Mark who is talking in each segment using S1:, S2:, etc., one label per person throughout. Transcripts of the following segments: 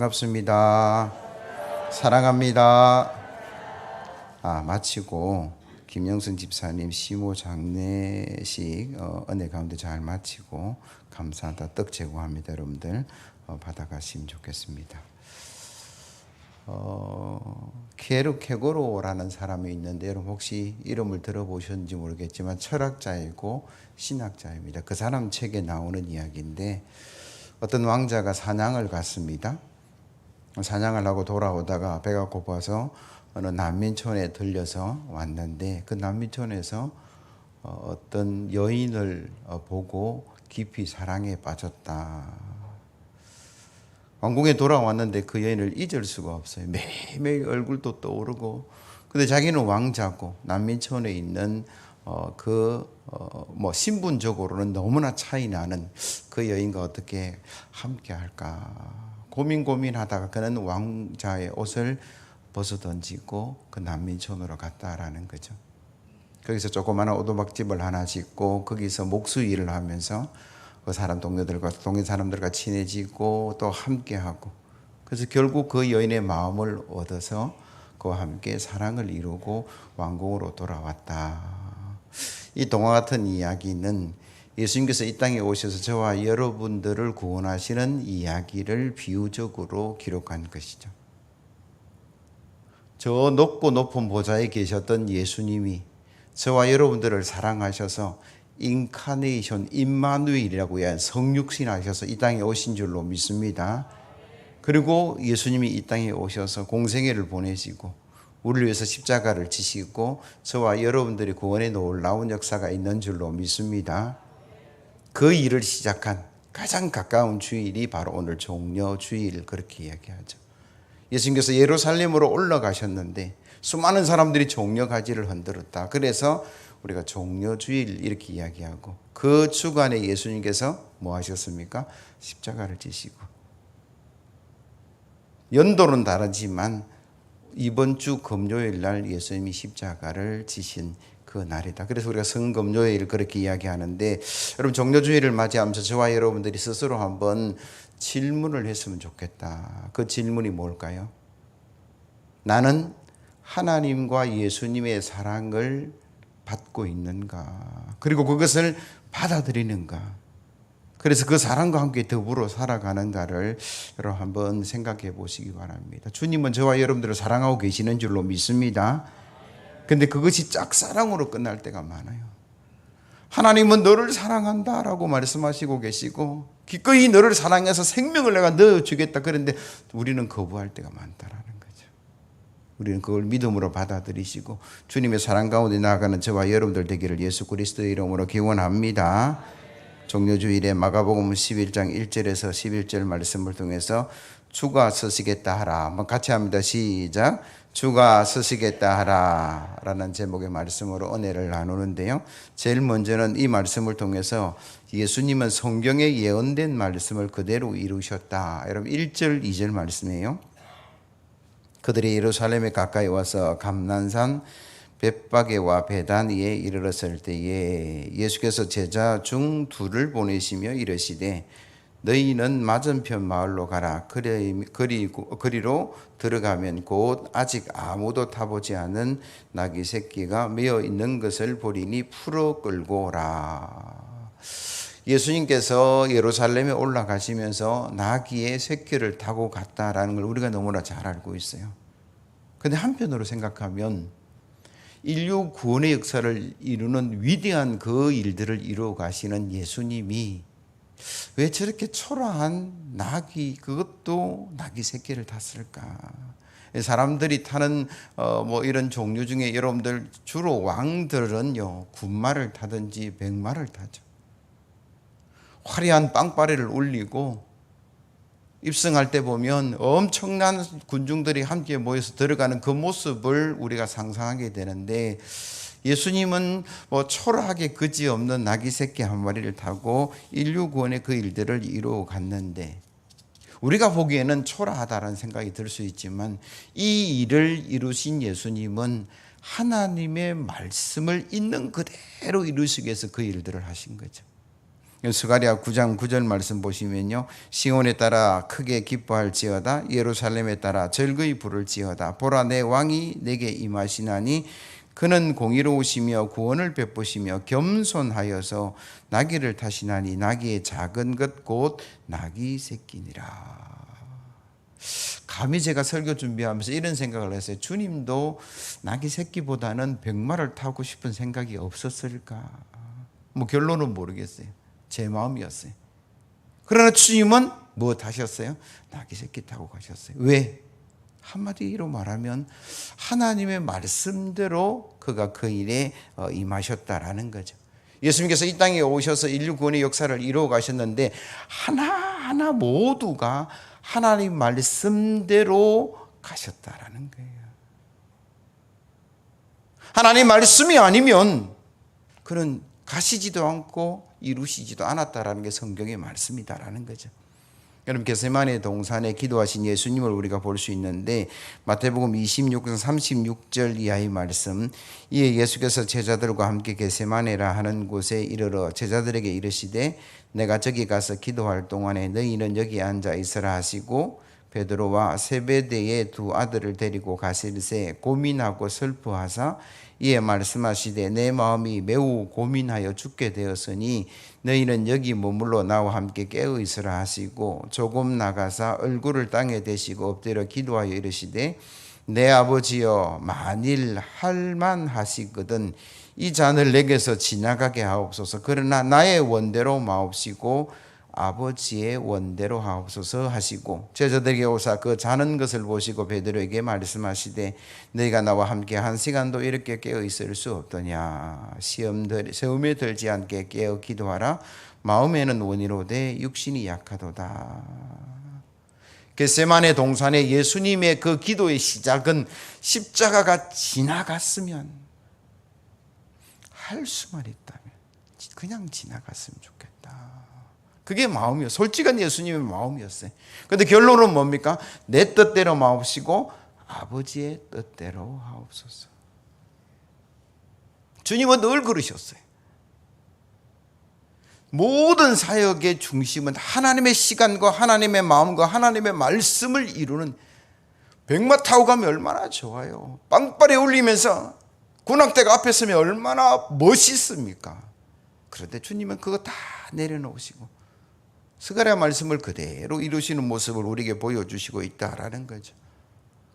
S1: 반갑습니다. 사랑합니다. 마치고 김영선 집사님 시모 장례식 은혜 가운데 잘 마치고 감사하다 떡 제공합니다. 여러분들 받아가시면 좋겠습니다. 키에르 케고로라는 사람이 있는데 여러분 혹시 이름을 들어보셨는지 모르겠지만 철학자이고 신학자입니다. 그 사람 책에 나오는 이야기인데 어떤 왕자가 사냥을 갔습니다. 사냥을 하고 돌아오다가 배가 고파서 어느 난민촌에 들려서 왔는데 그 난민촌에서 어떤 여인을 보고 깊이 사랑에 빠졌다. 왕궁에 돌아왔는데 그 여인을 잊을 수가 없어요. 매일매일 얼굴도 떠오르고. 근데 자기는 왕자고 난민촌에 있는 신분적으로는 너무나 차이 나는 그 여인과 어떻게 함께 할까 고민하다가 그는 왕자의 옷을 벗어던지고 그 난민촌으로 갔다라는 거죠. 거기서 조그마한 오두막집을 하나 짓고 거기서 목수 일을 하면서 그 동네 사람들과 친해지고 또 함께하고, 그래서 결국 그 여인의 마음을 얻어서 그와 함께 사랑을 이루고 왕궁으로 돌아왔다. 이 동화 같은 이야기는 예수님께서 이 땅에 오셔서 저와 여러분들을 구원하시는 이야기를 비유적으로 기록한 것이죠. 저 높고 높은 보좌에 계셨던 예수님이 저와 여러분들을 사랑하셔서 인카네이션, 임마누엘이라고 해야 성육신하셔서 이 땅에 오신 줄로 믿습니다. 그리고 예수님이 이 땅에 오셔서 공생애를 보내시고 우리를 위해서 십자가를 지시고 저와 여러분들이 구원의 놀라운 역사가 있는 줄로 믿습니다. 그 일을 시작한 가장 가까운 주일이 바로 오늘 종려주일, 그렇게 이야기하죠. 예수님께서 예루살렘으로 올라가셨는데 수많은 사람들이 종려가지를 흔들었다. 그래서 우리가 종려주일 이렇게 이야기하고, 그 주간에 예수님께서 뭐 하셨습니까? 십자가를 지시고. 연도는 다르지만 이번 주 금요일 날 예수님이 십자가를 지신 그 날이다. 그래서 우리가 성금요일 그렇게 이야기하는데, 여러분 종려주일을 맞이하면서 저와 여러분들이 스스로 한번 질문을 했으면 좋겠다. 그 질문이 뭘까요? 나는 하나님과 예수님의 사랑을 받고 있는가? 그리고 그것을 받아들이는가? 그래서 그 사랑과 함께 더불어 살아가는가를 여러분 한번 생각해 보시기 바랍니다. 주님은 저와 여러분들을 사랑하고 계시는 줄로 믿습니다. 근데 그것이 짝사랑으로 끝날 때가 많아요. 하나님은 너를 사랑한다라고 말씀하시고 계시고 기꺼이 너를 사랑해서 생명을 내가 넣어주겠다. 그런데 우리는 거부할 때가 많다라는 거죠. 우리는 그걸 믿음으로 받아들이시고 주님의 사랑 가운데 나아가는 저와 여러분들 되기를 예수 그리스도의 이름으로 기원합니다. 종려주일에 마가복음 11장 1절에서 11절 말씀을 통해서 주가 서시겠다 하라. 한번 같이 합니다. 시작. 주가 서시겠다 하라 라는 제목의 말씀으로 은혜를 나누는데요, 제일 먼저는 이 말씀을 통해서 예수님은 성경에 예언된 말씀을 그대로 이루셨다. 여러분 1절 2절 말씀이에요. 그들이 예루살렘에 가까이 와서 감난산 벳바게와 베다니에 이르렀을 때에 예수께서 제자 중 둘을 보내시며 이르시되 너희는 맞은편 마을로 가라. 그리로 들어가면 곧 아직 아무도 타보지 않은 나귀 새끼가 메어 있는 것을 보리니 풀어 끌고 오라. 예수님께서 예루살렘에 올라가시면서 나귀의 새끼를 타고 갔다라는 걸 우리가 너무나 잘 알고 있어요. 그런데 한편으로 생각하면 인류 구원의 역사를 이루는 위대한 그 일들을 이루어 가시는 예수님이 왜 저렇게 초라한 나귀, 그것도 나귀 새끼를 탔을까? 사람들이 타는 이런 종류 중에 여러분들 주로 왕들은요 군마를 타든지 백마를 타죠. 화려한 빵빠레를 울리고 입성할 때 보면 엄청난 군중들이 함께 모여서 들어가는 그 모습을 우리가 상상하게 되는데, 예수님은 초라하게 그지없는 나귀 새끼 한 마리를 타고 인류 구원의 그 일들을 이루어 갔는데, 우리가 보기에는 초라하다는 생각이 들 수 있지만 이 일을 이루신 예수님은 하나님의 말씀을 있는 그대로 이루시기 위해서 그 일들을 하신 거죠. 스가랴 9장 9절 말씀 보시면요, 시온에 따라 크게 기뻐할지어다, 예루살렘에 따라 즐거이 부를지어다. 보라, 내 왕이 내게 임하시나니 그는 공의로우시며 구원을 베푸시며 겸손하여서 나귀를 타시나니 나귀의 작은 것 곧 나귀 새끼니라. 감히 제가 설교 준비하면서 이런 생각을 했어요. 주님도 나귀 새끼보다는 백마를 타고 싶은 생각이 없었을까? 뭐 결론은 모르겠어요. 제 마음이었어요. 그러나 주님은 무엇 하셨어요? 나귀 새끼 타고 가셨어요. 왜? 한마디로 말하면 하나님의 말씀대로 그가 그 일에 임하셨다라는 거죠. 예수님께서 이 땅에 오셔서 인류 구원의 역사를 이루어 가셨는데 하나하나 모두가 하나님 말씀대로 가셨다라는 거예요. 하나님 말씀이 아니면 그는 가시지도 않고 이루시지도 않았다라는 게 성경의 말씀이다라는 거죠. 여러분, 겟세마네 동산에 기도하신 예수님을 우리가 볼 수 있는데 마태복음 26장 36절 이하의 말씀, 이에 예수께서 제자들과 함께 겟세마네라 하는 곳에 이르러 제자들에게 이르시되 내가 저기 가서 기도할 동안에 너희는 여기 앉아 있으라 하시고 베드로와 세베대의 두 아들을 데리고 가시르세 고민하고 슬퍼하사 이에 말씀하시되 내 마음이 매우 고민하여 죽게 되었으니 너희는 여기 머물러 나와 함께 깨어 있으라 하시고 조금 나가사 얼굴을 땅에 대시고 엎드려 기도하여 이르시되 내 아버지여, 만일 할만하시거든 이 잔을 내게서 지나가게 하옵소서. 그러나 나의 원대로 마옵시고 아버지의 원대로 하옵소서 하시고 제자들에게 오사 그 자는 것을 보시고 베드로에게 말씀하시되 너희가 나와 함께 한 시간도 이렇게 깨어 있을 수 없더냐. 시험에 들지 않게 깨어 기도하라. 마음에는 원이로되 육신이 약하도다. 겟세마네 동산에 예수님의 그 기도의 시작은 십자가가 지나갔으면, 할 수만 있다면 그냥 지나갔으면 좋겠다. 그게 마음이었어요. 솔직한 예수님의 마음이었어요. 그런데 결론은 뭡니까? 내 뜻대로 마옵시고 아버지의 뜻대로 하옵소서. 주님은 늘 그러셨어요. 모든 사역의 중심은 하나님의 시간과 하나님의 마음과 하나님의 말씀을 이루는, 백마 타고 가면 얼마나 좋아요. 빵빠레 울리면서 군악대가 앞에 서면 얼마나 멋있습니까? 그런데 주님은 그거 다 내려놓으시고 스가랴 말씀을 그대로 이루시는 모습을 우리에게 보여주시고 있다라는 거죠.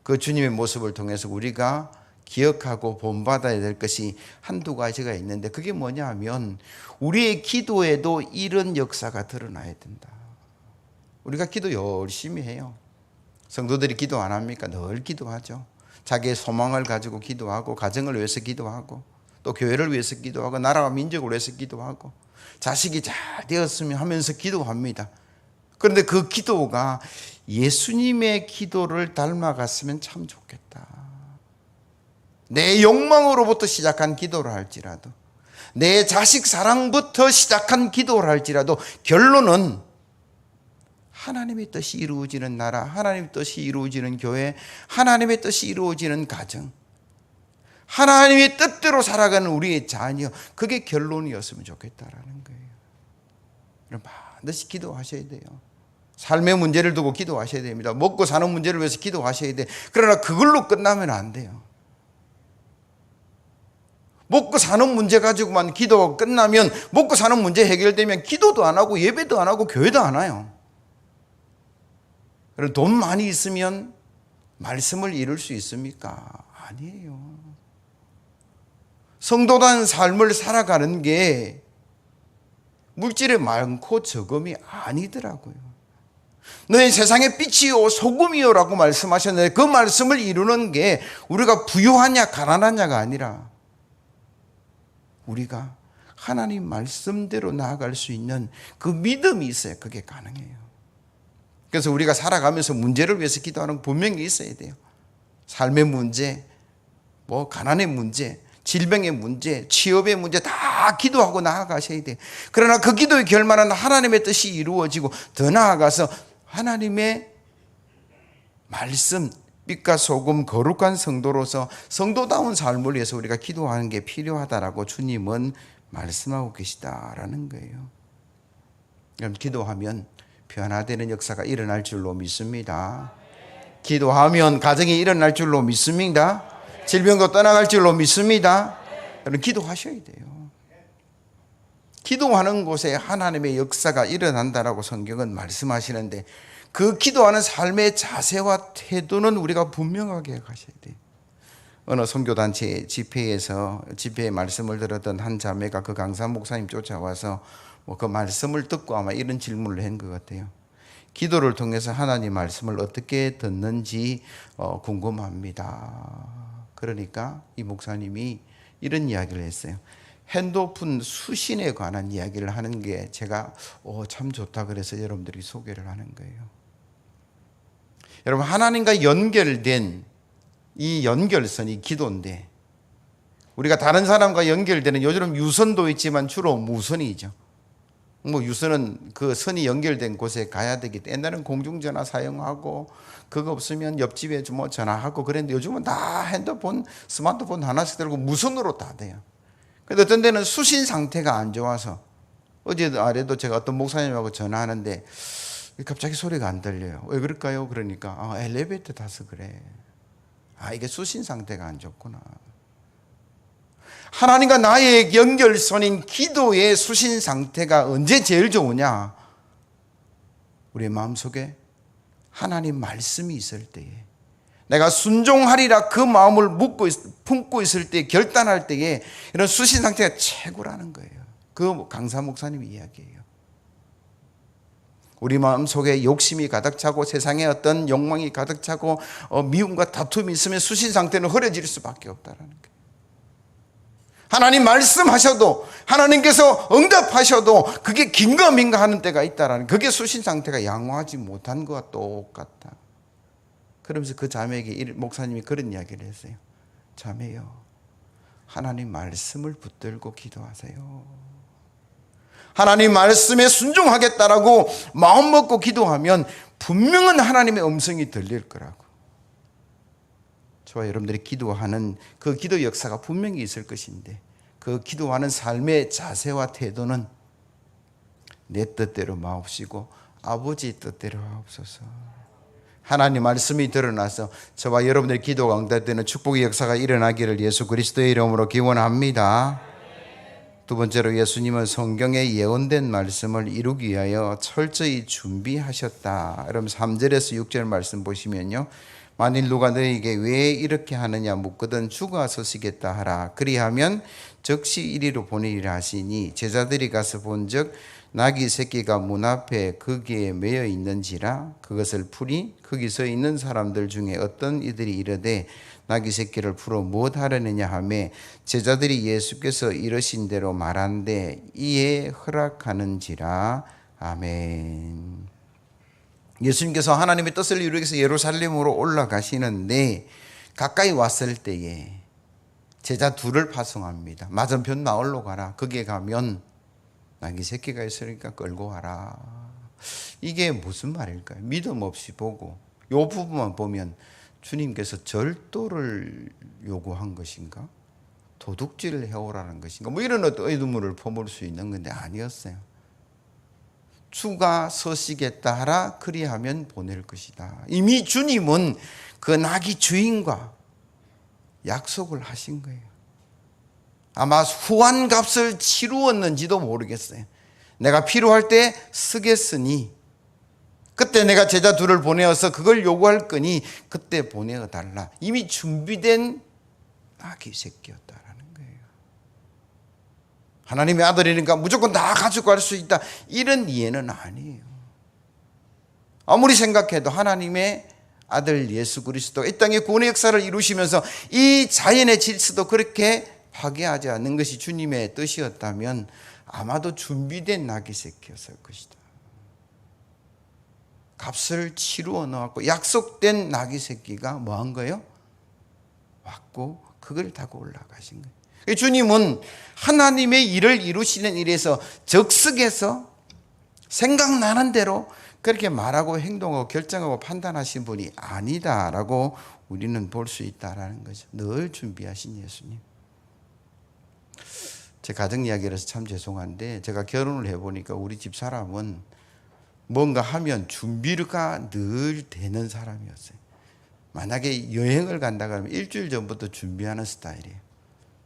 S1: 그 주님의 모습을 통해서 우리가 기억하고 본받아야 될 것이 한두 가지가 있는데 그게 뭐냐 하면 우리의 기도에도 이런 역사가 드러나야 된다. 우리가 기도 열심히 해요. 성도들이 기도 안 합니까? 늘 기도하죠. 자기의 소망을 가지고 기도하고 가정을 위해서 기도하고 또 교회를 위해서 기도하고 나라와 민족을 위해서 기도하고 자식이 잘 되었으면 하면서 기도합니다. 그런데 그 기도가 예수님의 기도를 닮아갔으면 참 좋겠다. 내 욕망으로부터 시작한 기도를 할지라도, 내 자식 사랑부터 시작한 기도를 할지라도 결론은 하나님의 뜻이 이루어지는 나라, 하나님의 뜻이 이루어지는 교회, 하나님의 뜻이 이루어지는 가정, 하나님의 뜻대로 살아가는 우리의 자녀, 그게 결론이었으면 좋겠다라는 거예요. 여러분, 반드시 기도하셔야 돼요. 삶의 문제를 두고 기도하셔야 됩니다. 먹고 사는 문제를 위해서 기도하셔야 돼. 그러나 그걸로 끝나면 안 돼요. 먹고 사는 문제 가지고만 기도가 끝나면, 먹고 사는 문제 해결되면 기도도 안 하고 예배도 안 하고 교회도 안 와요. 그리고 돈 많이 있으면 말씀을 이룰 수 있습니까? 아니에요. 성도다운 삶을 살아가는 게 물질이 많고 적음이 아니더라고요. 너희 세상의 빛이요 소금이요 라고 말씀하셨는데 그 말씀을 이루는 게 우리가 부유하냐 가난하냐가 아니라 우리가 하나님 말씀대로 나아갈 수 있는 그 믿음이 있어야 그게 가능해요. 그래서 우리가 살아가면서 문제를 위해서 기도하는 건 분명히 있어야 돼요. 삶의 문제, 가난의 문제, 질병의 문제, 취업의 문제 다 기도하고 나아가셔야 돼요. 그러나 그 기도의 결말은 하나님의 뜻이 이루어지고 더 나아가서 하나님의 말씀, 빛과 소금, 거룩한 성도로서 성도다운 삶을 위해서 우리가 기도하는 게 필요하다라고 주님은 말씀하고 계시다라는 거예요. 그럼 기도하면 변화되는 역사가 일어날 줄로 믿습니다. 기도하면 가정이 일어날 줄로 믿습니다. 질병도 떠나갈 줄로 믿습니다. 여러분 기도하셔야 돼요. 기도하는 곳에 하나님의 역사가 일어난다라고 성경은 말씀하시는데 그 기도하는 삶의 자세와 태도는 우리가 분명하게 가셔야 돼요. 어느 선교단체 집회에서 집회의 말씀을 들었던 한 자매가 그 강사 목사님 쫓아와서 그 말씀을 듣고 아마 이런 질문을 한 것 같아요. 기도를 통해서 하나님 말씀을 어떻게 듣는지 궁금합니다. 그러니까 이 목사님이 이런 이야기를 했어요. 핸드폰 수신에 관한 이야기를 하는 게 제가 참 좋다 그래서 여러분들이 소개를 하는 거예요. 여러분 하나님과 연결된 이 연결선이 기도인데 우리가 다른 사람과 연결되는 요즘 유선도 있지만 주로 무선이죠. 유선은 그 선이 연결된 곳에 가야 되기 때문에 옛날에는 공중전화 사용하고 그거 없으면 옆집에 뭐 전화하고 그랬는데 요즘은 다 핸드폰, 스마트폰 하나씩 들고 무선으로 다 돼요. 근데 어떤 데는 수신 상태가 안 좋아서 어제 아래도 제가 어떤 목사님하고 전화하는데 갑자기 소리가 안 들려요. 왜 그럴까요? 그러니까 엘리베이터 타서 그래. 이게 수신 상태가 안 좋구나. 하나님과 나의 연결선인 기도의 수신 상태가 언제 제일 좋으냐? 우리의 마음속에 하나님 말씀이 있을 때에 내가 순종하리라 그 마음을 품고 있을 때 결단할 때에 이런 수신 상태가 최고라는 거예요. 그 강사 목사님의 이야기예요. 우리 마음속에 욕심이 가득 차고 세상에 어떤 욕망이 가득 차고 미움과 다툼이 있으면 수신 상태는 흐려질 수밖에 없다는 거예요. 하나님 말씀하셔도 하나님께서 응답하셔도 그게 긴가민가 하는 때가 있다라는 그게 수신 상태가 양호하지 못한 것과 똑같다. 그러면서 그 자매에게 목사님이 그런 이야기를 했어요. 자매요, 하나님 말씀을 붙들고 기도하세요. 하나님 말씀에 순종하겠다라고 마음 먹고 기도하면 분명한 하나님의 음성이 들릴 거라고. 저와 여러분들이 기도하는 그 기도 역사가 분명히 있을 것인데 그 기도하는 삶의 자세와 태도는 내 뜻대로 마옵시고 아버지 뜻대로 하옵소서. 하나님 말씀이 드러나서 저와 여러분들의 기도가 응답되는 축복의 역사가 일어나기를 예수 그리스도의 이름으로 기원합니다. 두 번째로 예수님은 성경에 예언된 말씀을 이루기 위하여 철저히 준비하셨다. 여러분 3절에서 6절 말씀 보시면요. 만일 누가 너에게 왜 이렇게 하느냐 묻거든 주가 서시겠다 하라. 그리하면 즉시 이리로 보내리라 하시니 제자들이 가서 본즉 나귀 새끼가 문 앞에 거기에 매여 있는지라. 그것을 풀이 거기 서 있는 사람들 중에 어떤 이들이 이르되 나귀 새끼를 풀어 무엇 하려느냐 하매 제자들이 예수께서 이러신 대로 말한대 이에 허락하는지라. 아멘. 예수님께서 하나님의 뜻을 이루기 위해서 예루살렘으로 올라가시는데 가까이 왔을 때에 제자 둘을 파송합니다. 맞은편 마을로 가라. 거기에 가면 나귀 새끼가 있으니까 끌고 와라. 이게 무슨 말일까요? 믿음 없이 보고 이 부분만 보면 주님께서 절도를 요구한 것인가? 도둑질을 해오라는 것인가? 이런 어떤 의도물을 퍼물 수 있는 건데 아니었어요. 주가 서시겠다 하라. 그리하면 보낼 것이다. 이미 주님은 그 나귀 주인과 약속을 하신 거예요. 아마 후환값을 치루었는지도 모르겠어요. 내가 필요할 때 쓰겠으니 그때 내가 제자 둘을 보내어서 그걸 요구할 거니 그때 보내어 달라. 이미 준비된 나귀 새끼였다라는 거예요. 하나님의 아들이니까 무조건 다 가지고 갈 수 있다. 이런 이해는 아니에요. 아무리 생각해도 하나님의 아들 예수 그리스도 이 땅의 구원의 역사를 이루시면서 이 자연의 질서도 그렇게 파괴하지 않는 것이 주님의 뜻이었다면 아마도 준비된 나귀 새끼였을 것이다. 값을 치루어 넣었고 약속된 나귀 새끼가 뭐 한 거예요? 왔고 그걸 타고 올라가신 거예요. 주님은 하나님의 일을 이루시는 일에서 적석에서 생각나는 대로 그렇게 말하고 행동하고 결정하고 판단하신 분이 아니다라고 우리는 볼 수 있다라는 거죠. 늘 준비하신 예수님. 제 가정 이야기라서 참 죄송한데 제가 결혼을 해보니까 우리 집 사람은 뭔가 하면 준비가 늘 되는 사람이었어요. 만약에 여행을 간다 그러면 일주일 전부터 준비하는 스타일이에요.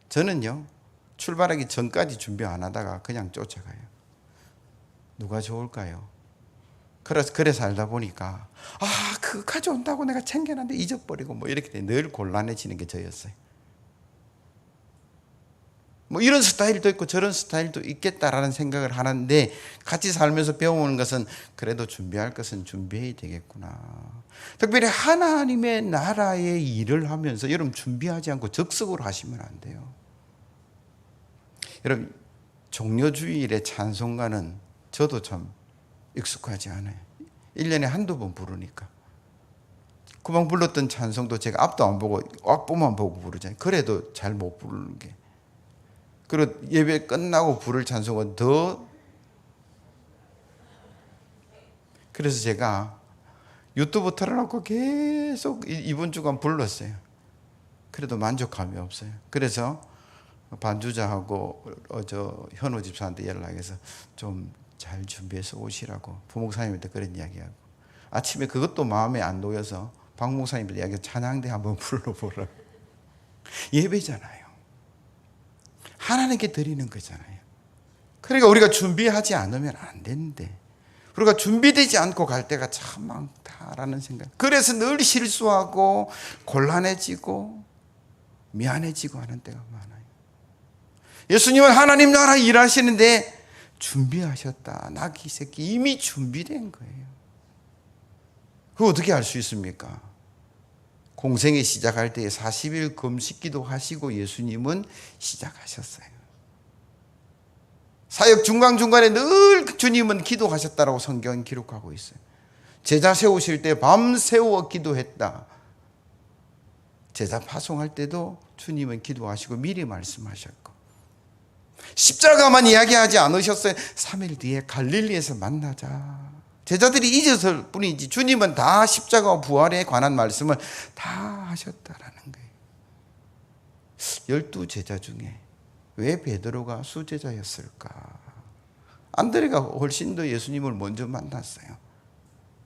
S1: 저는요, 출발하기 전까지 준비 안 하다가 그냥 쫓아가요. 누가 좋을까요? 그래 살다 보니까 그거 가져온다고 내가 챙겨놨는데 잊어버리고 뭐 이렇게 돼. 늘 곤란해지는 게 저였어요. 뭐 이런 스타일도 있고 저런 스타일도 있겠다라는 생각을 하는데 같이 살면서 배워오는 것은 그래도 준비할 것은 준비해야 되겠구나. 특별히 하나님의 나라의 일을 하면서 여러분 준비하지 않고 적석으로 하시면 안 돼요. 여러분 종려주일의 찬송가는 저도 참 익숙하지 않아요. 1년에 한두 번 부르니까. 그만 불렀던 찬송도 제가 앞도 안 보고 앞부만 보고 부르잖아요. 그래도 잘 못 부르는 게. 그리고 예배 끝나고 부를 찬송은 더. 그래서 제가 유튜브 틀어놓고 계속 이번 주간 불렀어요. 그래도 만족감이 없어요. 그래서 반주자하고 현우 집사한테 연락해서 좀 잘 준비해서 오시라고 부목사님한테 그런 이야기하고, 아침에 그것도 마음에 안 놓여서 박 목사님한테 이야기해서 찬양대 한번 불러보라고. 예배잖아요. 하나님께 드리는 거잖아요. 그러니까 우리가 준비하지 않으면 안 되는데 우리가 준비되지 않고 갈 때가 참 많다라는 생각. 그래서 늘 실수하고 곤란해지고 미안해지고 하는 때가 많아요. 예수님은 하나님 나라 일하시는데 준비하셨다. 나귀 새끼 이미 준비된 거예요. 그거 어떻게 알 수 있습니까? 공생에 시작할 때 40일 금식기도 하시고 예수님은 시작하셨어요. 사역 중간중간에 늘 주님은 기도하셨다라고 성경은 기록하고 있어요. 제자 세우실 때 밤새워 기도했다. 제자 파송할 때도 주님은 기도하시고 미리 말씀하셨고, 십자가만 이야기하지 않으셨어요. 3일 뒤에 갈릴리에서 만나자. 제자들이 잊었을 뿐이지 주님은 다 십자가와 부활에 관한 말씀을 다 하셨다라는 거예요. 12 제자 중에 왜 베드로가 수제자였을까? 안드레가 훨씬 더 예수님을 먼저 만났어요.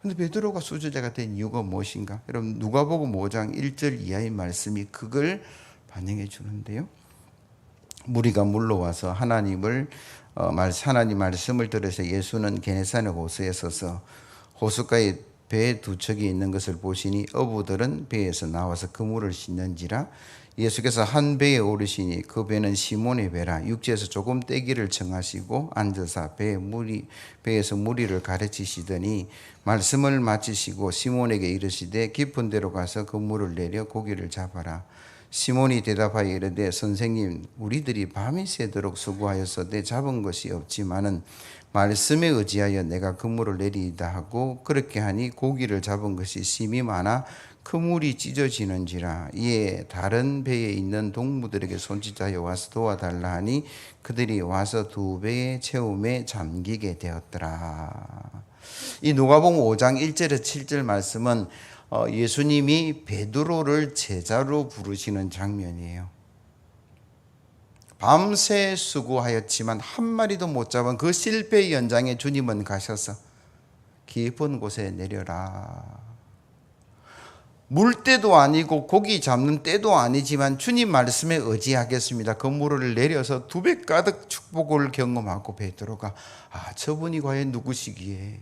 S1: 그런데 베드로가 수제자가 된 이유가 무엇인가? 여러분 누가복음 5장 1절 이하의 말씀이 그걸 반영해 주는데요. 무리가 물러와서 하나님 말씀을 들으서 예수는 게네사렛 호수에 서서 호숫가에 배 두 척이 있는 것을 보시니 어부들은 배에서 나와서 그물을 씻는지라. 예수께서 한 배에 오르시니 그 배는 시몬의 배라. 육지에서 조금 떼기를 청하시고 앉으사 배에서 무리를 가르치시더니 말씀을 마치시고 시몬에게 이르시되 깊은 데로 가서 그물을 내려 고기를 잡아라. 시몬이 대답하여 이르되 선생님, 우리들이 밤이 새도록 수고하였으되 잡은 것이 없지만은 말씀에 의지하여 내가 그물을 내리이다 하고 그렇게 하니 고기를 잡은 것이 심히 많아 그물이 찢어지는지라. 이에 다른 배에 있는 동무들에게 손짓하여 와서 도와달라 하니 그들이 와서 두 배의 채움에 잠기게 되었더라. 이 누가복음 5장 1절에서 7절 말씀은 예수님이 베드로를 제자로 부르시는 장면이에요. 밤새 수고하였지만 한 마리도 못 잡은 그 실패의 연장에 주님은 가셔서 깊은 곳에 내려라. 물때도 아니고 고기 잡는 때도 아니지만 주님 말씀에 의지하겠습니다. 그물을 내려서 두 배 가득 축복을 경험하고 베드로가 저분이 과연 누구시기에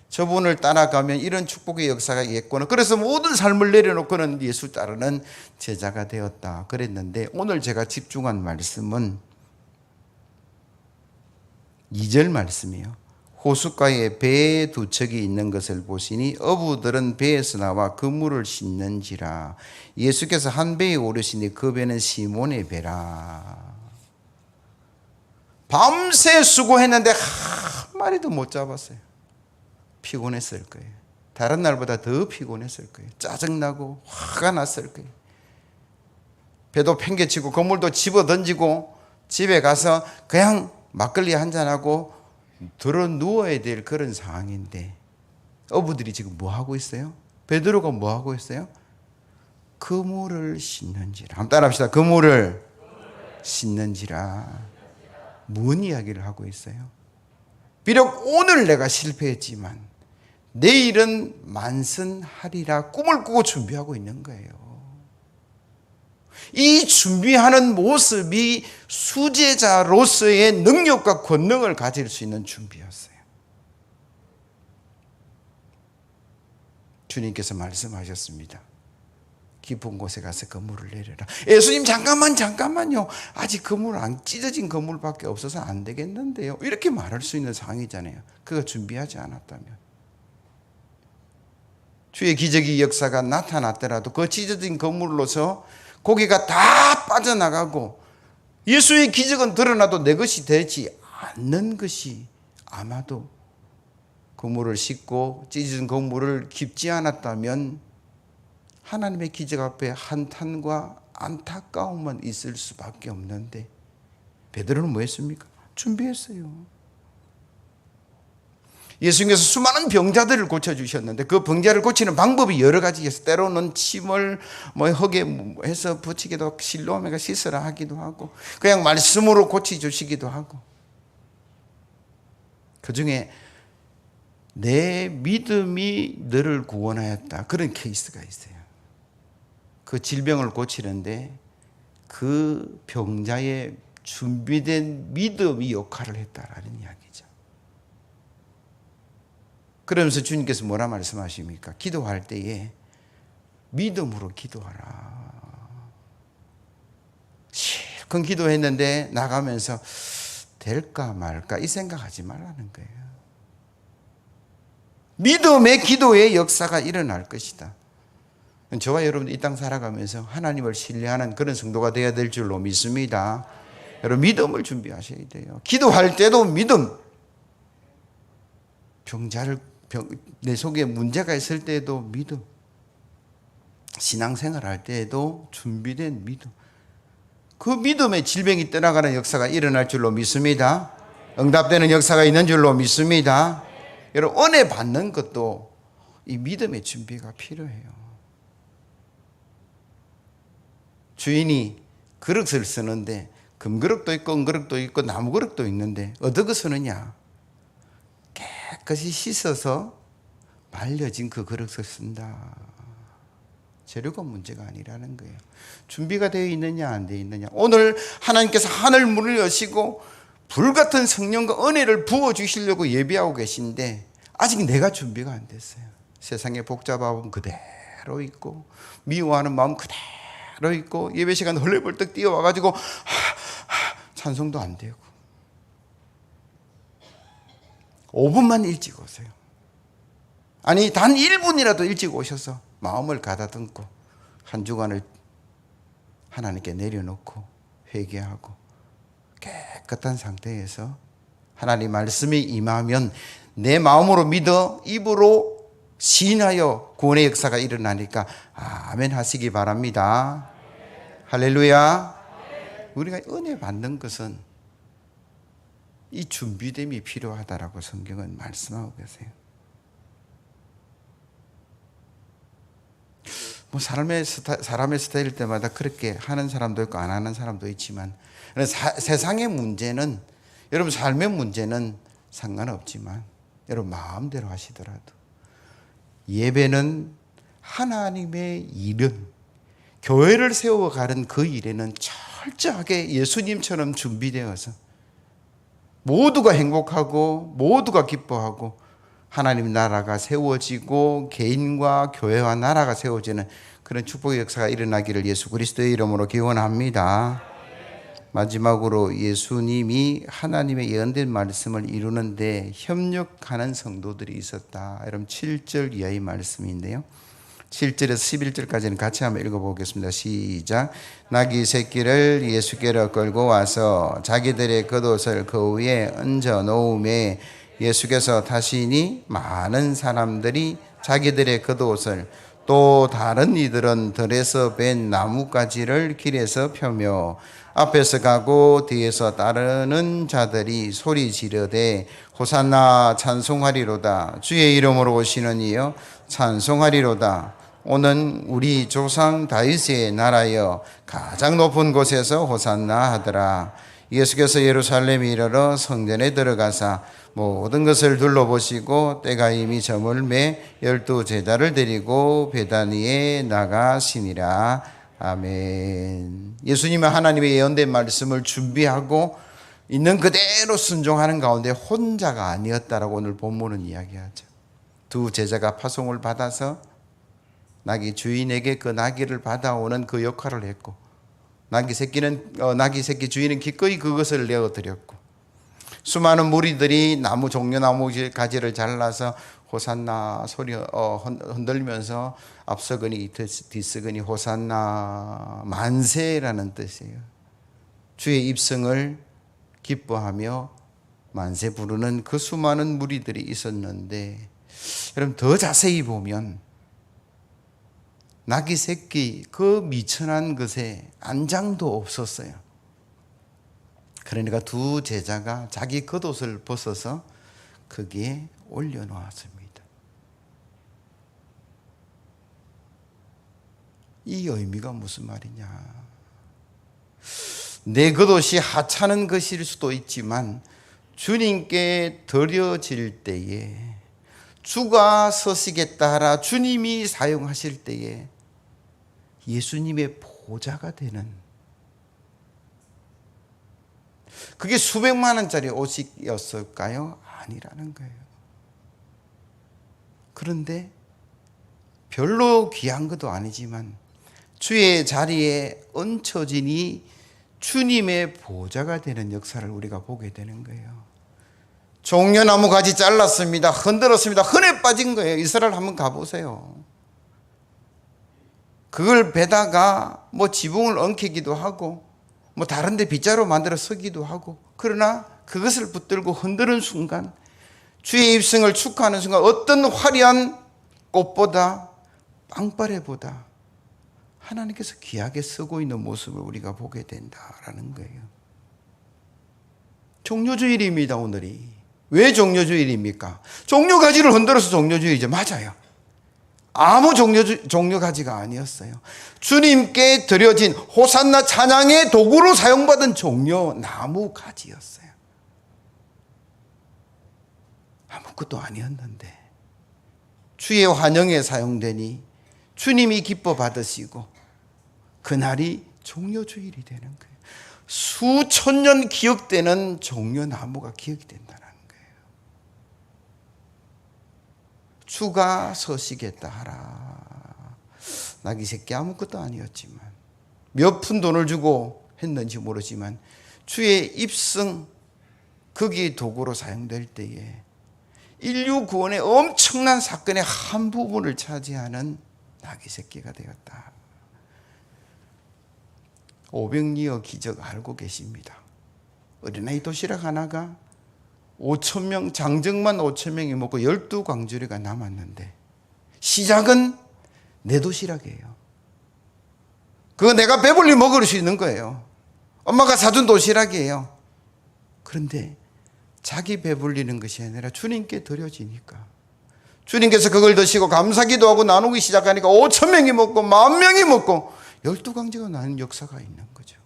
S1: 저분을 따라가면 이런 축복의 역사가 있겠구나. 그래서 모든 삶을 내려놓고는 예수 따르는 제자가 되었다 그랬는데, 오늘 제가 집중한 말씀은 2절 말씀이에요. 호숫가에 배 두 척이 있는 것을 보시니 어부들은 배에서 나와 그물을 씻는지라. 예수께서 한 배에 오르시니 그 배는 시몬의 배라. 밤새 수고했는데 한 마리도 못 잡았어요. 피곤했을 거예요. 다른 날보다 더 피곤했을 거예요. 짜증나고 화가 났을 거예요. 배도 팽개치고 그물도 집어 던지고 집에 가서 그냥 막걸리 한잔하고 들어 누워야 될 그런 상황인데, 어부들이 지금 뭐 하고 있어요? 베드로가 뭐 하고 있어요? 그물을 씻는지라. 한번 따라합시다. 그물을 씻는지라. 뭔 이야기를 하고 있어요? 비록 오늘 내가 실패했지만 내일은 만선하리라 꿈을 꾸고 준비하고 있는 거예요. 이 준비하는 모습이 수제자로서의 능력과 권능을 가질 수 있는 준비였어요. 주님께서 말씀하셨습니다. 깊은 곳에 가서 그물을 내려라. 예수님 잠깐만요. 아직 그물 안 찢어진 그물밖에 없어서 안 되겠는데요. 이렇게 말할 수 있는 상황이잖아요. 그가 준비하지 않았다면. 주의 기적의 역사가 나타났더라도 그 찢어진 그물로서 고기가 다 빠져나가고 예수의 기적은 드러나도 내 것이 되지 않는 것이 아마도 그물을 싣고 찢어진 그물을 깁지 않았다면 하나님의 기적 앞에 한탄과 안타까움만 있을 수밖에 없는데 베드로는 뭐 했습니까? 준비했어요. 예수님께서 수많은 병자들을 고쳐주셨는데 그 병자를 고치는 방법이 여러 가지였어요. 때로는 침을 흙에 해서 붙이기도 하고 실로암에가 씻으라 하기도 하고 그냥 말씀으로 고쳐주시기도 하고 그 중에 내 믿음이 너를 구원하였다. 그런 케이스가 있어요. 그 질병을 고치는데 그 병자의 준비된 믿음이 역할을 했다라는 이야기죠. 그러면서 주님께서 뭐라 말씀하십니까? 기도할 때에 믿음으로 기도하라. 실컷 기도했는데 나가면서 될까 말까 이 생각하지 말라는 거예요. 믿음의 기도의 역사가 일어날 것이다. 저와 여러분 이 땅 살아가면서 하나님을 신뢰하는 그런 성도가 되어야 될 줄로 믿습니다. 여러분 믿음을 준비하셔야 돼요. 기도할 때도 믿음. 내 속에 문제가 있을 때에도 믿음. 신앙생활 할 때에도 준비된 믿음. 그 믿음의 질병이 떠나가는 역사가 일어날 줄로 믿습니다. 응답되는 역사가 있는 줄로 믿습니다. 여러분 은혜 받는 것도 이 믿음의 준비가 필요해요. 주인이 그릇을 쓰는데 금그릇도 있고 은그릇도 있고 나무그릇도 있는데 어떻게 쓰느냐? 깨끗이 씻어서 말려진 그 그릇을 쓴다. 재료가 문제가 아니라는 거예요. 준비가 되어 있느냐 안 되어 있느냐. 오늘 하나님께서 하늘 문을 여시고 불같은 성령과 은혜를 부어주시려고 예비하고 계신데 아직 내가 준비가 안 됐어요. 세상의 복잡함은 그대로 있고 미워하는 마음 그대로 있고 예배 시간 헐레벌떡 뛰어와가지고 찬송도 안 되고 5분만 일찍 오세요. 아니 단 1분이라도 일찍 오셔서 마음을 가다듬고 한 주간을 하나님께 내려놓고 회개하고 깨끗한 상태에서 하나님 말씀이 임하면 내 마음으로 믿어 입으로 시인하여 구원의 역사가 일어나니까 아멘 하시기 바랍니다. 할렐루야. 우리가 은혜 받는 것은 이 준비됨이 필요하다라고 성경은 말씀하고 계세요. 사람의 스타일일 때마다 그렇게 하는 사람도 있고 안 하는 사람도 있지만 세상의 문제는 여러분 삶의 문제는 상관없지만 여러분 마음대로 하시더라도 예배는 하나님의 일은 교회를 세워가는 그 일에는 철저하게 예수님처럼 준비되어서 모두가 행복하고 모두가 기뻐하고 하나님 나라가 세워지고 개인과 교회와 나라가 세워지는 그런 축복의 역사가 일어나기를 예수 그리스도의 이름으로 기원합니다. 마지막으로 예수님이 하나님의 예언된 말씀을 이루는데 협력하는 성도들이 있었다. 여러분 7절 이하의 말씀인데요. 7절에서 11절까지는 같이 한번 읽어보겠습니다. 시작. 나귀 새끼를 예수께로 끌고 와서 자기들의 겉옷을 그 위에 얹어 놓음에 예수께서 타시니 많은 사람들이 자기들의 겉옷을 또 다른 이들은 들에서 벤 나뭇가지를 길에서 펴며 앞에서 가고 뒤에서 따르는 자들이 소리 지르되 호산나 찬송하리로다. 주의 이름으로 오시는 이여 찬송하리로다. 오는 우리 조상 다윗의 나라여 가장 높은 곳에서 호산나 하더라. 예수께서 예루살렘에 이르러 성전에 들어가사 모든 것을 둘러보시고 때가 이미 저물매 12 제자를 데리고 베다니에 나가시니라. 아멘. 예수님은 하나님의 예언된 말씀을 준비하고 있는 그대로 순종하는 가운데 혼자가 아니었다라고 오늘 본문은 이야기하죠. 2 제자가 파송을 받아서 나귀 주인에게 그 나귀를 받아오는 그 역할을 했고, 나귀 새끼 주인은 기꺼이 그것을 내어드렸고, 수많은 무리들이 종려나무 가지를 잘라서 호산나 소리 흔들면서 앞서거니 뒤서거니 호산나 만세라는 뜻이에요. 주의 입성을 기뻐하며 만세 부르는 그 수많은 무리들이 있었는데, 여러분 더 자세히 보면 나귀 새끼 그 미천한 것에 안장도 없었어요. 그러니까 2 제자가 자기 겉옷을 벗어서 거기에 올려놓았습니다. 이 의미가 무슨 말이냐? 내 겉옷이 하찮은 것일 수도 있지만 주님께 드려질 때에, 주가 서시겠다 하라 주님이 사용하실 때에 예수님의 보좌가 되는, 그게 수백만 원짜리 옷이었을까요? 아니라는 거예요. 그런데 별로 귀한 것도 아니지만 주의 자리에 얹혀지니 주님의 보좌가 되는 역사를 우리가 보게 되는 거예요. 종려나무 가지 잘랐습니다. 흔들었습니다. 흔해 빠진 거예요. 이스라엘 한번 가보세요. 그걸 베다가 지붕을 엉키기도 하고 다른 데 빗자루 만들어 서기도 하고, 그러나 그것을 붙들고 흔드는 순간, 주의 입성을 축하하는 순간 어떤 화려한 꽃보다 빵빠레보다 하나님께서 귀하게 쓰고 있는 모습을 우리가 보게 된다라는 거예요. 종려주일입니다. 오늘이. 왜 종려주일입니까? 종려가지를 흔들어서 종려주일이죠. 맞아요. 아무 종려가지가 아니었어요. 주님께 드려진 호산나 찬양의 도구로 사용받은 종려나무 가지였어요. 아무것도 아니었는데 주의 환영에 사용되니 주님이 기뻐 받으시고 그날이 종려주일이 되는 거예요. 수천 년 기억되는 종려나무가 기억이 된다는 거예요. 주가 서시겠다 하라. 나귀 새끼 아무것도 아니었지만, 몇 푼 돈을 주고 했는지 모르지만 주의 입성, 거기에 도구로 사용될 때에 인류 구원의 엄청난 사건의 한 부분을 차지하는 나귀 새끼가 되었다. 500리어 기적 알고 계십니다. 어린아이 도시락 하나가 5,000명, 장정만 5,000명이 먹고 12광주리가 남았는데, 시작은 내 도시락이에요. 그거 내가 배불리 먹을 수 있는 거예요. 엄마가 사준 도시락이에요. 그런데 자기 배불리는 것이 아니라 주님께 드려지니까, 주님께서 그걸 드시고 감사기도 하고 나누기 시작하니까 5,000명이 먹고 10,000명이 먹고 12광주가 나는 역사가 있는 거죠.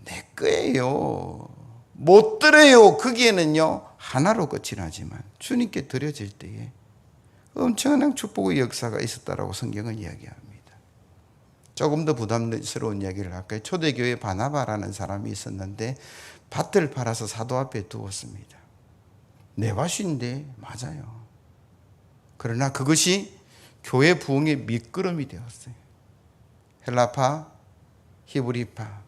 S1: 내 거예요. 못 드려요. 거기에는요 하나로 끝이 나지만 주님께 드려질 때에 엄청난 축복의 역사가 있었다라고 성경은 이야기합니다. 조금 더 부담스러운 이야기를 할까요? 초대교회 바나바라는 사람이 있었는데 밭을 팔아서 사도 앞에 두었습니다. 내 밭인데 맞아요. 그러나 그것이 교회 부흥의 밑거름이 되었어요. 헬라파, 히브리파,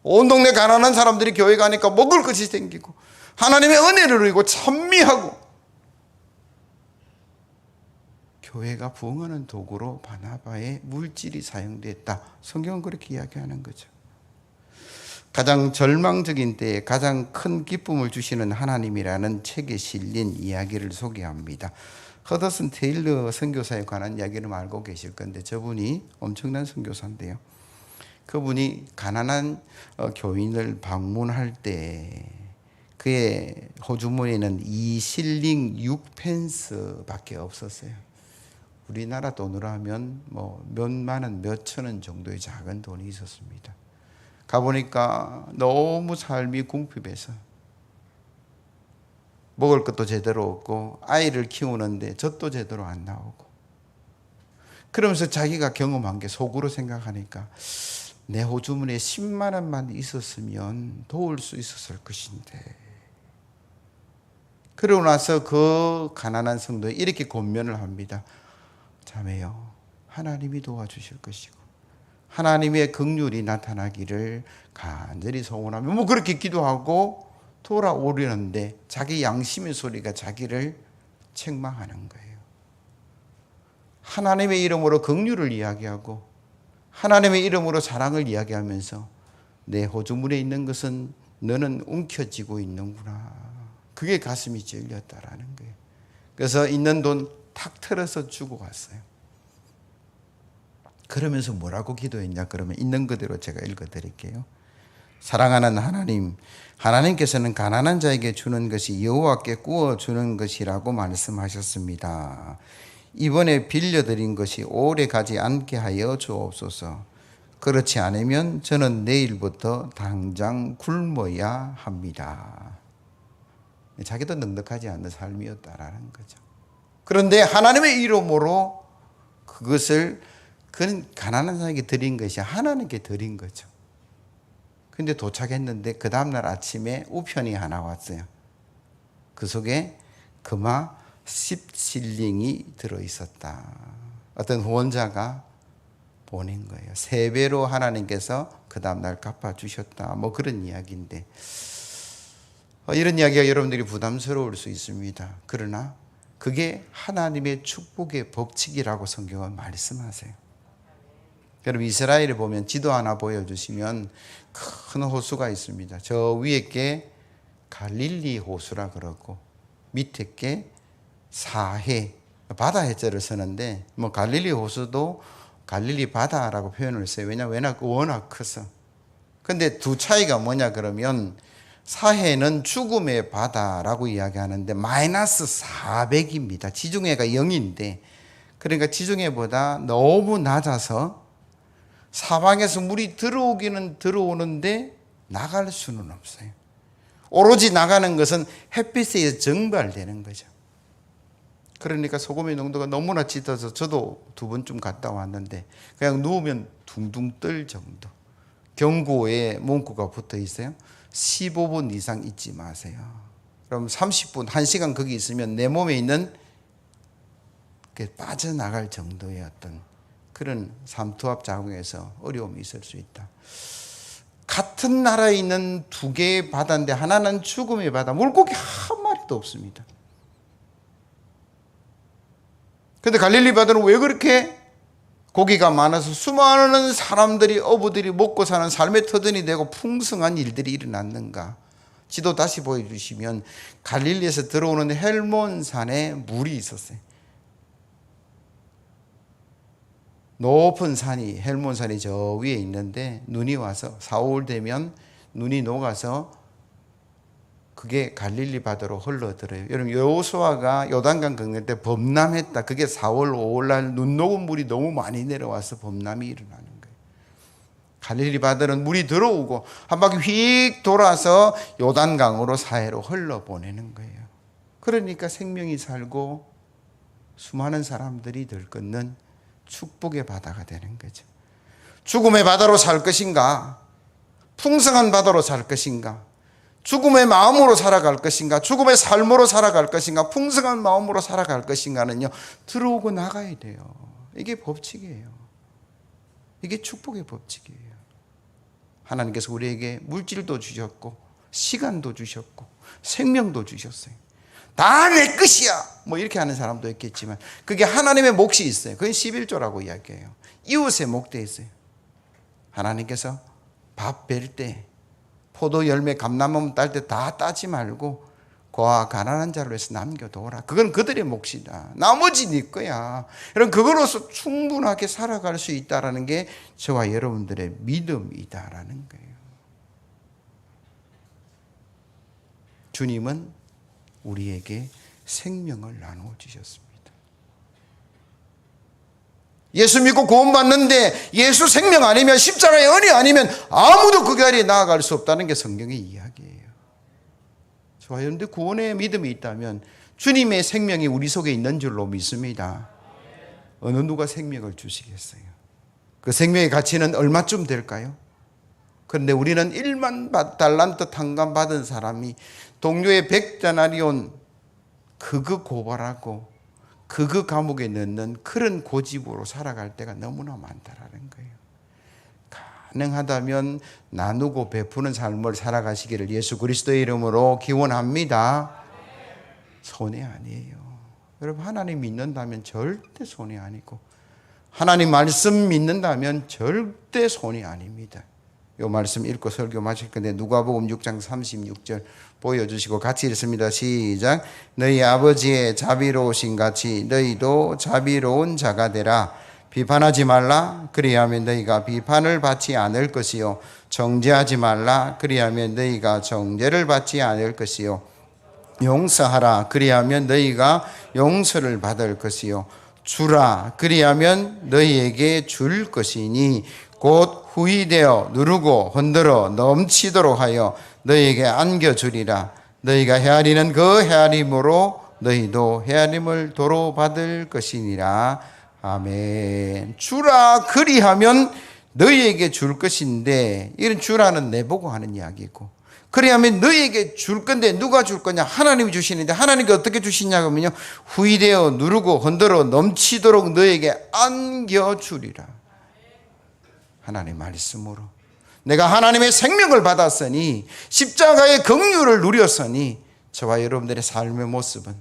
S1: 온 동네 가난한 사람들이 교회 가니까 먹을 것이 생기고 하나님의 은혜를 누리고 찬미하고, 교회가 부흥하는 도구로 바나바의 물질이 사용됐다. 성경은 그렇게 이야기하는 거죠. 가장 절망적인 때에 가장 큰 기쁨을 주시는 하나님이라는 책에 실린 이야기를 소개합니다. 허더슨 테일러 선교사에 관한 이야기를 알고 계실 건데, 저분이 엄청난 선교사인데요. 그분이 가난한 교인을 방문할 때 그의 호주머니에는 2실링 6펜스밖에 없었어요. 우리나라 돈으로 하면 몇만 원, 몇천 원 정도의 작은 돈이 있었습니다. 가보니까 너무 삶이 궁핍해서 먹을 것도 제대로 없고 아이를 키우는데 젖도 제대로 안 나오고, 그러면서 자기가 경험한 게 속으로 생각하니까 내 호주머니에 10만 원만 있었으면 도울 수 있었을 것인데. 그러고 나서 그 가난한 성도에 이렇게 권면을 합니다. 자매요, 하나님이 도와주실 것이고 하나님의 긍휼이 나타나기를 간절히 소원하며, 뭐 그렇게 기도하고 돌아오려는데 자기 양심의 소리가 자기를 책망하는 거예요. 하나님의 이름으로 긍휼을 이야기하고 하나님의 이름으로 사랑을 이야기하면서 내 호주머니에 있는 것은 너는 움켜쥐고 있는구나. 그게 가슴이 찔렸다라는 거예요. 그래서 있는 돈 탁 털어서 주고 갔어요. 그러면서 뭐라고 기도했냐? 그러면 있는 그대로 제가 읽어드릴게요. 사랑하는 하나님, 하나님께서는 가난한 자에게 주는 것이 여호와께 구워 주는 것이라고 말씀하셨습니다. 이번에 빌려드린 것이 오래 가지 않게 하여 주옵소서. 그렇지 않으면 저는 내일부터 당장 굶어야 합니다. 자기도 넉넉하지 않은 삶이었다라는 거죠. 그런데 하나님의 이름으로 그것을, 그는 가난한 사람에게 드린 것이 하나님께 드린 거죠. 근데 도착했는데 그 다음날 아침에 우편이 하나 왔어요. 그 속에 금화 10실링이 들어있었다. 어떤 후원자가 보낸 거예요. 3배로 하나님께서 그 다음날 갚아주셨다. 뭐 그런 이야기인데, 이런 이야기가 여러분들이 부담스러울 수 있습니다. 그러나 그게 하나님의 축복의 법칙이라고 성경은 말씀하세요. 여러분, 이스라엘에 보면 지도 하나 보여주시면 큰 호수가 있습니다. 저 위에 게 갈릴리 호수라 그러고 밑에 게 사해, 바다 해자를 쓰는데, 뭐 갈릴리 호수도 갈릴리 바다라고 표현을 써요. 왜냐면 워낙 커서. 근데 두 차이가 뭐냐 그러면, 사해는 죽음의 바다라고 이야기하는데 마이너스 400입니다. 지중해가 0인데, 그러니까 지중해보다 너무 낮아서 사방에서 물이 들어오기는 들어오는데 나갈 수는 없어요. 오로지 나가는 것은 햇빛에 의해서 증발되는 거죠. 그러니까 소금의 농도가 너무나 짙어서 저도 2번쯤 갔다 왔는데 그냥 누우면 둥둥 뜰 정도. 경고에 문구가 붙어 있어요. 15분 이상 있지 마세요. 그럼 30분, 1시간 거기 있으면 내 몸에 있는 게 빠져나갈 정도의 어떤 그런 삼투압 작용에서 어려움이 있을 수 있다. 같은 나라에 있는 2개의 바다인데 하나는 죽음의 바다, 물고기 한 마리도 없습니다. 근데 갈릴리 바다는 왜 그렇게 고기가 많아서 수많은 사람들이, 어부들이 먹고 사는 삶의 터전이 되고 풍성한 일들이 일어났는가? 지도 다시 보여주시면 갈릴리에서 들어오는 헬몬산에 물이 있었어요. 높은 산이, 헬몬산이 저 위에 있는데 눈이 와서 4, 5월 되면 눈이 녹아서 그게 갈릴리 바다로 흘러들어요. 여러분, 여호수아가 요단강 건널 때 범람했다. 그게 4월, 5월 날 눈 녹은 물이 너무 많이 내려와서 범람이 일어나는 거예요. 갈릴리 바다는 물이 들어오고 한 바퀴 휙 돌아서 요단강으로 사해로 흘러보내는 거예요. 그러니까 생명이 살고 수많은 사람들이 들끓는 축복의 바다가 되는 거죠. 죽음의 바다로 살 것인가? 풍성한 바다로 살 것인가? 죽음의 마음으로 살아갈 것인가? 죽음의 삶으로 살아갈 것인가? 풍성한 마음으로 살아갈 것인가는요, 들어오고 나가야 돼요. 이게 법칙이에요. 이게 축복의 법칙이에요. 하나님께서 우리에게 물질도 주셨고 시간도 주셨고 생명도 주셨어요. 다 내 것이야 뭐 이렇게 하는 사람도 있겠지만 그게 하나님의 몫이 있어요. 그건 11조라고 이야기해요. 이웃의 목도 있어요. 하나님께서 밥 벨 때, 포도 열매 감람나무 딸 때 다 따지 말고 고아 가난한 자를 위해서 남겨둬라. 그건 그들의 몫이다. 나머지 네 거야. 여러분, 그거로서 충분하게 살아갈 수 있다는 게 저와 여러분들의 믿음이다라는 거예요. 주님은 우리에게 생명을 나누어 주셨습니다. 예수 믿고 구원받는데 예수 생명 아니면 십자가의 은혜 아니면 아무도 그 자리에 나아갈 수 없다는 게 성경의 이야기예요. 좋아요. 그런데 구원의 믿음이 있다면 주님의 생명이 우리 속에 있는 줄로 믿습니다. 어느 누가 생명을 주시겠어요? 그 생명의 가치는 얼마쯤 될까요? 그런데 우리는 1만 달란트 탕감 받은 사람이 동료의 100데나리온 그거 고발하고 그거 감옥에 넣는 그런 고집으로 살아갈 때가 너무나 많다라는 거예요. 가능하다면 나누고 베푸는 삶을 살아가시기를 예수 그리스도의 이름으로 기원합니다. 손해 아니에요. 여러분, 하나님 믿는다면 절대 손해 아니고 하나님 말씀 믿는다면 절대 손해 아닙니다. 이 말씀 읽고 설교 마칠 건데 누가복음 6장 36절 보여주시고 같이 읽습니다. 시작. 너희 아버지의 자비로우신 같이 너희도 자비로운 자가 되라. 비판하지 말라. 그리하면 너희가 비판을 받지 않을 것이요. 정죄하지 말라. 그리하면 너희가 정죄를 받지 않을 것이요. 용서하라. 그리하면 너희가 용서를 받을 것이요. 주라. 그리하면 너희에게 줄 것이니 곧 후히되어 누르고 흔들어 넘치도록 하여 너희에게 안겨주리라. 너희가 헤아리는 그 헤아림으로 너희도 헤아림을 도로 받을 것이니라. 아멘. 주라. 그리하면 너희에게 줄 것인데, 이런 주라는 내보고 하는 이야기고, 그리하면 너희에게 줄 건데 누가 줄 거냐? 하나님이 주시는데 하나님께 어떻게 주시냐고 하면요, 후히되어 누르고 흔들어 넘치도록 너희에게 안겨주리라. 하나님의 말씀으로 내가 하나님의 생명을 받았으니, 십자가의 긍휼을 누렸으니 저와 여러분들의 삶의 모습은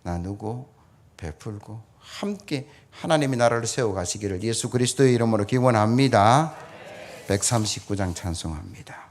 S1: 나누고 베풀고 함께 하나님의 나라를 세워가시기를 예수 그리스도의 이름으로 기원합니다. 139장 찬송합니다.